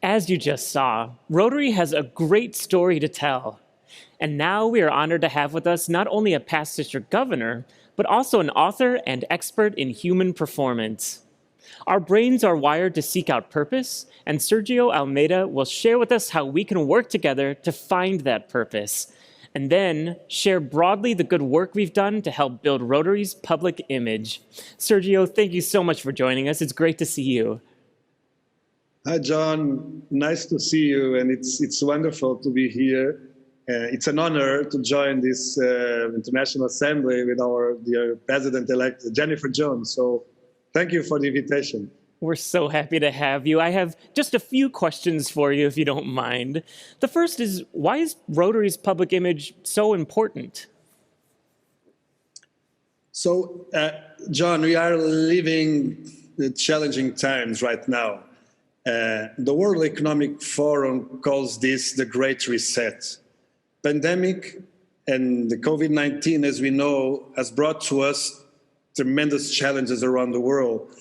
As you just saw, Rotary has a great story to tell. And now we are honored to have with us not only a past district governor, but also an author and expert in human performance. Our brains are wired to seek out purpose, and Sergio Almeida will share with us how we can work together to find that purpose, and then share broadly the good work we've done to help build Rotary's public image. Sergio, thank you so much for joining us. It's great to see you. Hi, John. Nice to see you, and it's wonderful to be here. It's an honor to join this International Assembly with our dear President-elect, Jennifer Jones. So thank you for the invitation. We're so happy to have you. I have just a few questions for you, if you don't mind. The first is, why is Rotary's public image so important? So, John, we are living challenging times right now. The World Economic Forum calls this the Great Reset. Pandemic and the COVID-19, as we know, has brought to us tremendous challenges around the world.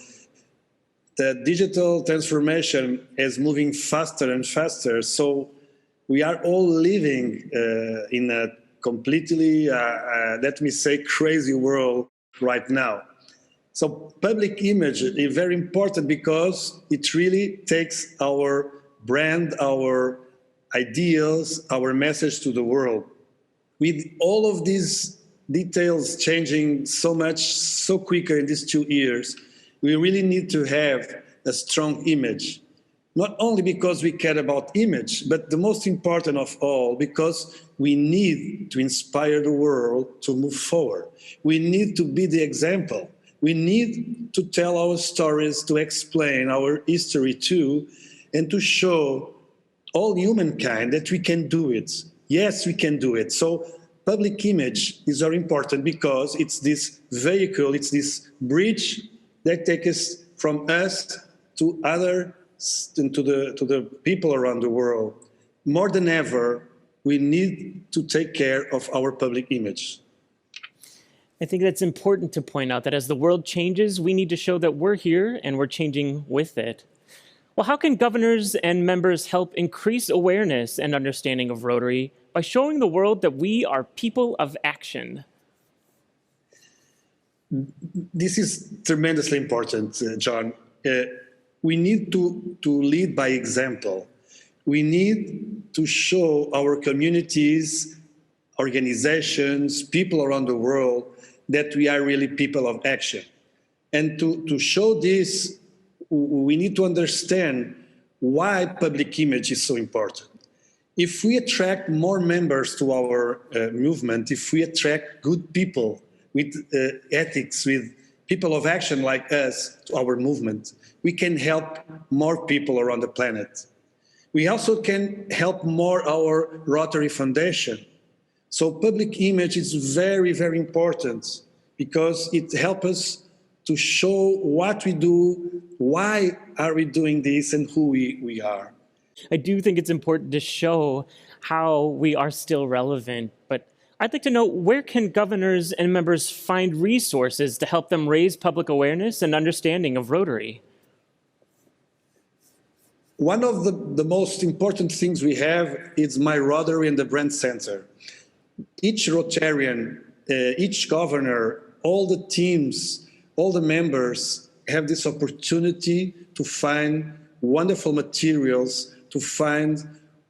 The digital transformation is moving faster and faster, so we are all living in a completely, let me say, crazy world right now. So public image is very important because it really takes our brand, our ideals, our message to the world. With all of these details changing so much, so quicker in these 2 years, we really need to have a strong image. Not only because we care about image, but the most important of all, because we need to inspire the world to move forward. We need to be the example. We need to tell our stories, to explain our history too, and to show all humankind that we can do it. Yes, we can do it. So public image is very important because it's this vehicle, it's this bridge that takes us from us to others and to the people around the world. More than ever, we need to take care of our public image. I think that's important to point out that as the world changes, we need to show that we're here and we're changing with it. Well, how can governors and members help increase awareness and understanding of Rotary by showing the world that we are people of action? This is tremendously important, John. We need to lead by example. We need to show our communities, organizations, people around the world that we are really people of action. And to show this, we need to understand why public image is so important. If we attract more members to our movement, if we attract good people with ethics, with people of action like us to our movement, we can help more people around the planet. We also can help more our Rotary Foundation. So public image is very, very important because it helps us to show what we do, why are we doing this, and who we are. I do think it's important to show how we are still relevant, but I'd like to know, where can governors and members find resources to help them raise public awareness and understanding of Rotary? One of the most important things we have is My Rotary and the Brand Center. Each Rotarian, each governor, all the teams, all the members have this opportunity to find wonderful materials, to find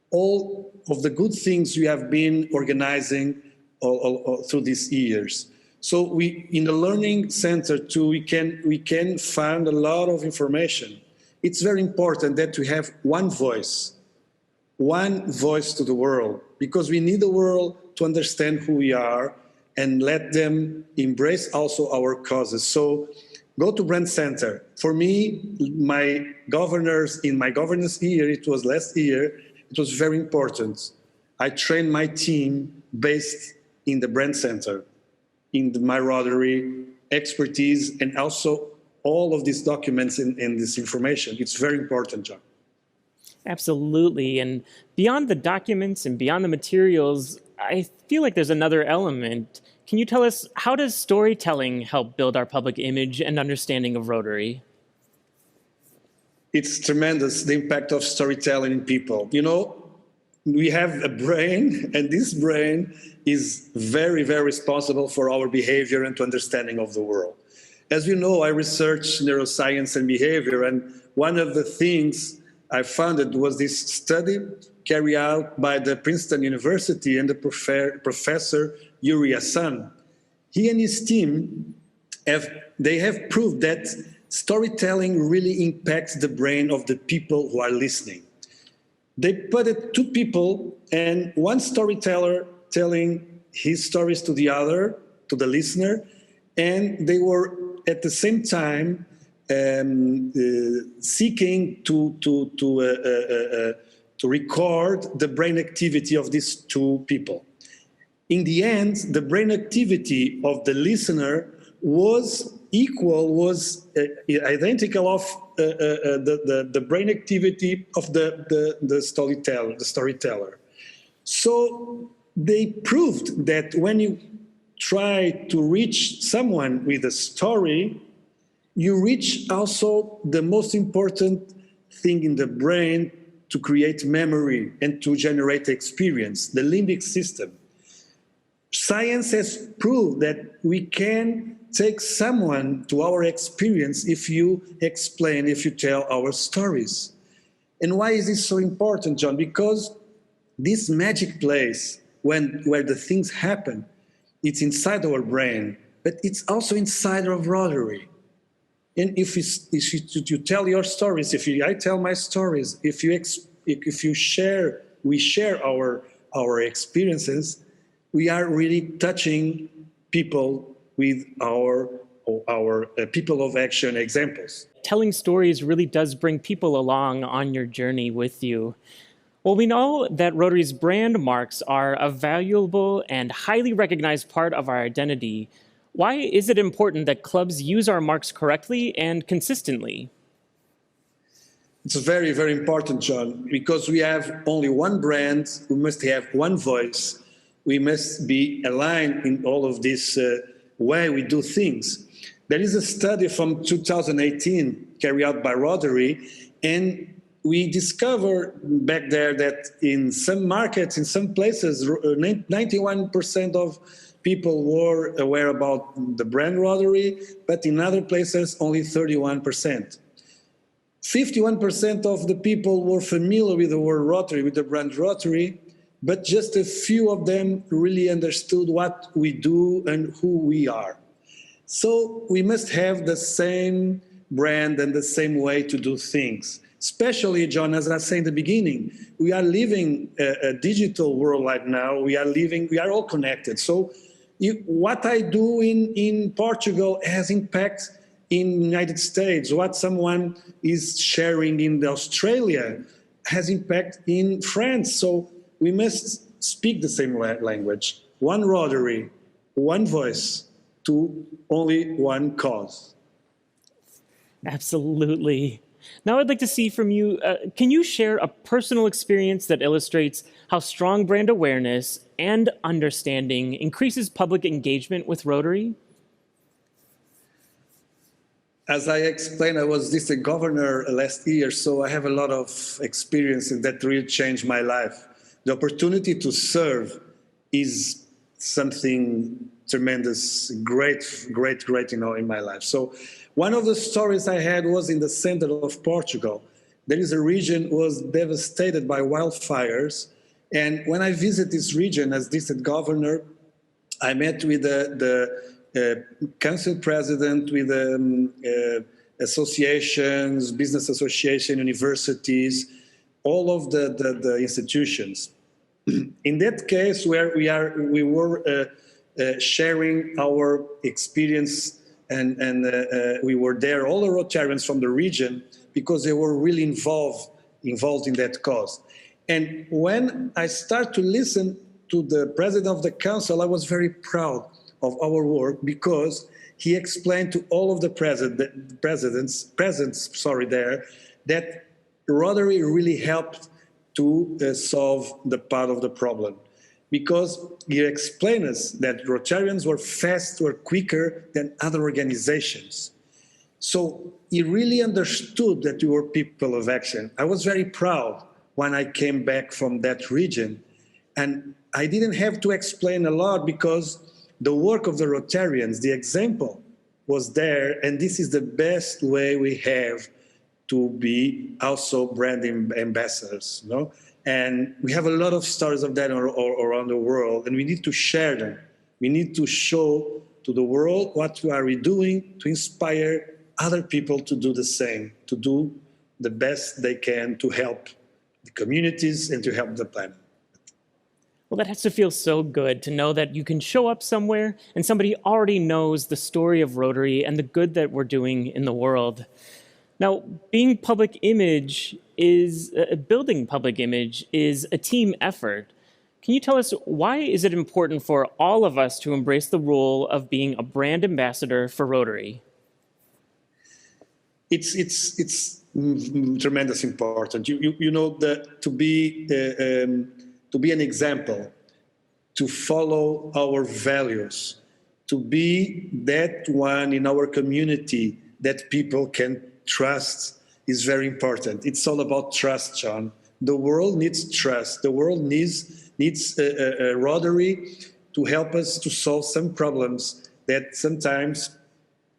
all of the good things we have been organizing all through these years. So in the Learning Center too, we can find a lot of information. It's very important that we have one voice to the world, because we need the world to understand who we are and let them embrace also our causes. So go to Brand Center. For me, in my governance year, it was last year, it was very important. I trained my team based in the Brand Center, in My Rotary expertise, and also all of these documents and this information. It's very important, John. Absolutely. And beyond the documents and beyond the materials, I feel like there's another element. Can you tell us, how does storytelling help build our public image and understanding of Rotary? it's tremendous, the impact of storytelling in people. You know, we have a brain, and this brain is very, very responsible for our behavior and to understanding of the world. As you know, I research neuroscience and behavior, and one of the things I found was this study carried out by the Princeton University and the professor Yuri Hassan. He and his team have proved that storytelling really impacts the brain of the people who are listening. They put it two people and one storyteller telling his stories to the other, to the listener, and they were at the same time seeking to record the brain activity of these two people. In the end, the brain activity of the listener was identical of the brain activity of the storyteller. So they proved that when you try to reach someone with a story, you reach also the most important thing in the brain to create memory and to generate experience, the limbic system. Science has proved that we can take someone to our experience if you explain, if you tell our stories. And why is this so important, John? Because this magic place where the things happen, it's inside our brain, but it's also inside of Rotary. And if you tell your stories, I tell my stories, if you share, we share our experiences, we are really touching people with our people of action examples. Telling stories really does bring people along on your journey with you. Well, we know that Rotary's brand marks are a valuable and highly recognized part of our identity. Why is it important that clubs use our marks correctly and consistently? It's very, very important, John, because we have only one brand, we must have one voice, we must be aligned in all of this way we do things. There is a study from 2018 carried out by Rotary, and we discovered back there that in some markets, in some places, 91% of people were aware about the brand Rotary, but in other places, only 31%. 51% of the people were familiar with the word Rotary, with the brand Rotary, but just a few of them really understood what we do and who we are. So we must have the same brand and the same way to do things. Especially, John, as I said in the beginning, we are living a digital world right now. We are all connected. So what I do in Portugal has impact in the United States. What someone is sharing in Australia has impact in France. So we must speak the same language. One Rotary, one voice to only one cause. Absolutely. Now I'd like to see from you, can you share a personal experience that illustrates how strong brand awareness and understanding increases public engagement with Rotary? As I explained, I was district governor last year, so I have a lot of experiences that really changed my life. The opportunity to serve is something tremendous, great, in my life. So one of the stories I had was in the center of Portugal. There is a region was devastated by wildfires. And when I visit this region as district governor, I met with the council president, with associations, business association, universities, all of the institutions. In that case, where we were sharing our experience, and we were there, all the Rotarians from the region, because they were really involved in that cause. And when I start to listen to the president of the council, I was very proud of our work, because he explained to all of the presents there that Rotary really helped to solve the part of the problem, because he explained us that Rotarians were quicker than other organizations. So he really understood that we were people of action. I was very proud when I came back from that region. And I didn't have to explain a lot because the work of the Rotarians, the example was there. And this is the best way we have to be also brand ambassadors, you know? And we have a lot of stories of that around the world, and we need to share them. We need to show to the world what we are doing to inspire other people to do the same, to do the best they can to help the communities and to help the planet. Well, that has to feel so good to know that you can show up somewhere and somebody already knows the story of Rotary and the good that we're doing in the world. Now, building public image is a team effort. Can you tell us, why is it important for all of us to embrace the role of being a brand ambassador for Rotary? It's tremendous important. You know that to be an example, to follow our values, to be that one in our community that people can trust is very important. It's all about trust, John. The world needs trust. The world needs Rotary to help us to solve some problems that sometimes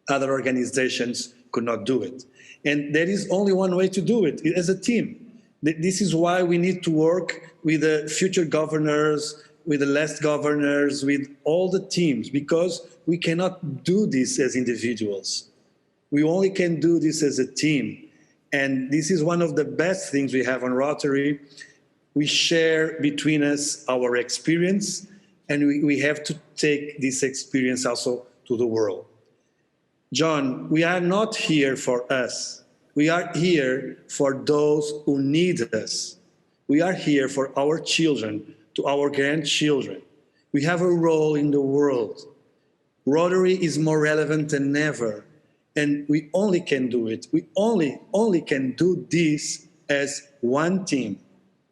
other organizations could not do it. And there is only one way to do it, as a team. This is why we need to work with the future governors, with the last governors, with all the teams, because we cannot do this as individuals. We only can do this as a team. And this is one of the best things we have on Rotary. We share between us our experience, and we have to take this experience also to the world. John, we are not here for us. We are here for those who need us. We are here for our children, to our grandchildren. We have a role in the world. Rotary is more relevant than ever. And we only can do it. We only can do this as one team,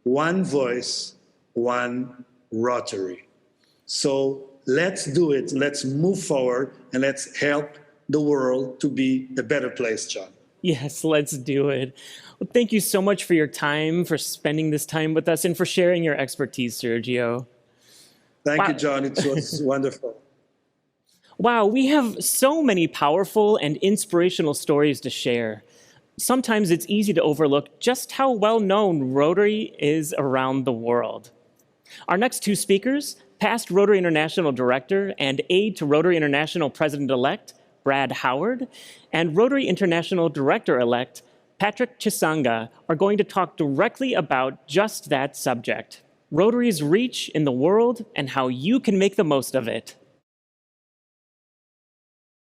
one voice, one Rotary. So let's do it. Let's move forward and let's help the world to be a better place, John. Yes, let's do it. Well, thank you so much for your time, for spending this time with us, and for sharing your expertise, Sergio. Thank you, John. It was wonderful. Wow, we have so many powerful and inspirational stories to share. Sometimes it's easy to overlook just how well known Rotary is around the world. Our next two speakers, past Rotary International Director and aide to Rotary International President-elect Brad Howard, and Rotary International Director-elect Patrick Chisanga, are going to talk directly about just that subject, Rotary's reach in the world and how you can make the most of it.